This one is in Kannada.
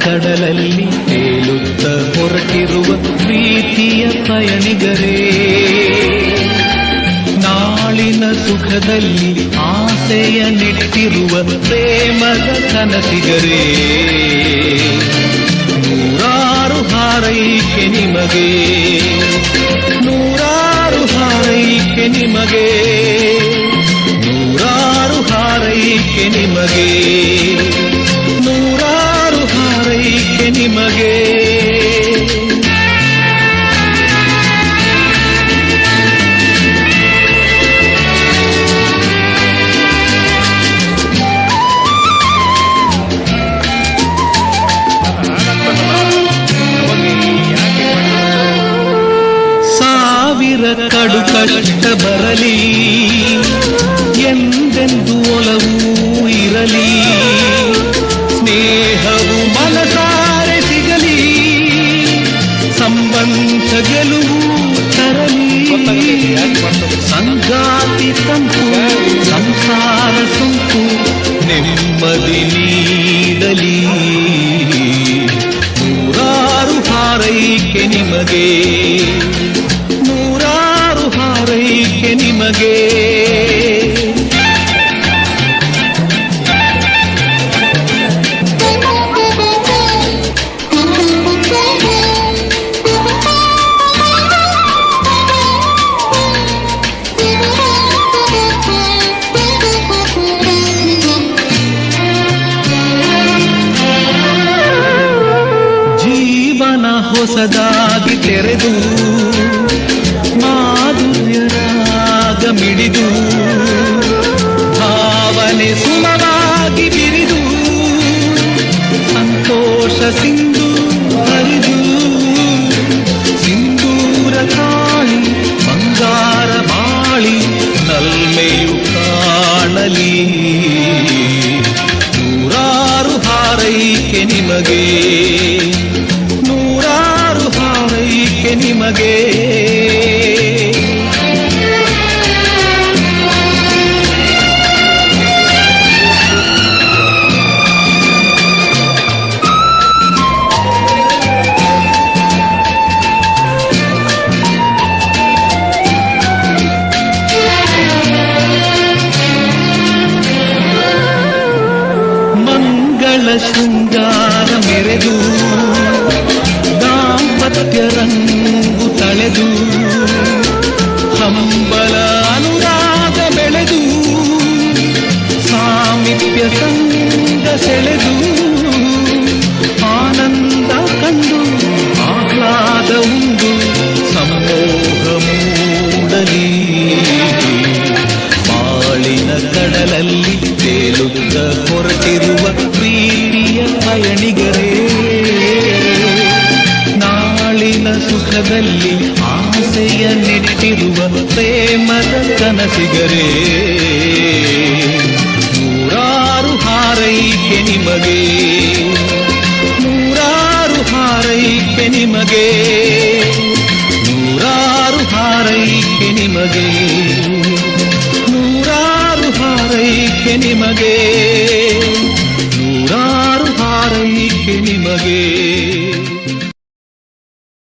ಕಡಲಲ್ಲಿ ತೇಲುತ್ತ ಹೊರಟಿರುವ ಪ್ರೀತಿಯ ಪಯಣಿಗರೇ, ನಾಳಿನ ಸುಖದಲ್ಲಿ ಆಸೆಯ ನೆಟ್ಟಿರುವ ಪ್ರೇಮದ ಕನಸಿಗರೇ, ನೂರಾರು ಹಾರೈಕೆ ನಿಮಗೆ, ನೂರಾರು ಹಾರೈಕೆ ನಿಮಗೆ, ನೂರಾರು ಹಾರೈಕೆ ನಿಮಗೆ, ನೂರಾರು ಹಾರೈಕೆ ನಿಮಗೆ. ಸಾವಿರ ಕಡು ಕಷ್ಟ ಬರಲಿ, ಎಂದೆಂದು ಒಲವೂ ಇರಲಿ, ಸ್ನೇಹವು ಮನಸಾರೆ ಸಿಗಲಿ, ಸಂಬಂಧ ಗೆಲುವು ತರಲಿ, ಸಂಗಾತಿ ತಂಪು ಸಂಸಾರ ಸೊಂಪು ನೆಮ್ಮದಿ ನೀಡಲಿ, ನೂರಾರು ಹಾರೈಕೆ ನಿಮಗೆ, ನೂರಾರು ಹಾರೈಕೆ ನಿಮಗೆ. ಜೀವನ ಹೊಸದಾಗಿ ತೆರೆದು ಮಾಧುರ್ಯರಾಗ ಮಿಡಿದು, ಭಾವನೆ ಸುಮವಾಗಿ ಬಿರಿದು, ಸಂತೋಷ ಸಿಂಧು ಹರಿದು, ಸಿಂಧೂರ ಕಾಳಿ ಬಂಗಾರ ಬಾಳಿ ನಲ್ಮೆಯು ಕಾಣಲಿ, ನೂರಾರು ಹಾರೈಕೆ ನಿಮಗೆ, ನೂರಾರು ಹಾರೈಕೆ ನಿಮಗೆ. ಮಂಗಳ ಶೃಂಗಾರ ಮೆರೆದು, ದಾಂಪತ್ಯ ರಂಗು ತಳೆದು, ಹಂಬಲ ಅನುರಾಗ ಬೆಳೆದು, ಸಾಮೀಪ್ಯ ಸಂಗ ಸೆಳೆದು, ಆನಂದ ಕಂಡು ಆಹ್ಲಾದ ಉಂಡು ಸಮೋಹ ಮೂಡಲಿ, ಬಾಳಿನ ಕಡಲಲ್ಲಿ ತೇಲುತ್ತ ಹೊರಟಿರು ಪಯಣಿಗರೇ. ನಾಳಿನ ಸುಖದಲ್ಲಿ ಆಸೆಯ ನೆಟ್ಟಿರುವ ಪ್ರೇಮದ ಕನಸಿಗರೇ. ನೂರಾರು ಹಾರೈಕೆ ನಿಮಗೆ, ನೂರಾರು ಹಾರೈಕೆ ನಿಮಗೆ, ನೂರಾರು ಹಾರೈಕೆ ನಿಮಗೆ, ನೂರಾರು ಹಾರೈಕೆ ನಿಮಗೆ, ನೂರಾರು ಹಾರೈಕೆ ನಿಮಗೆ.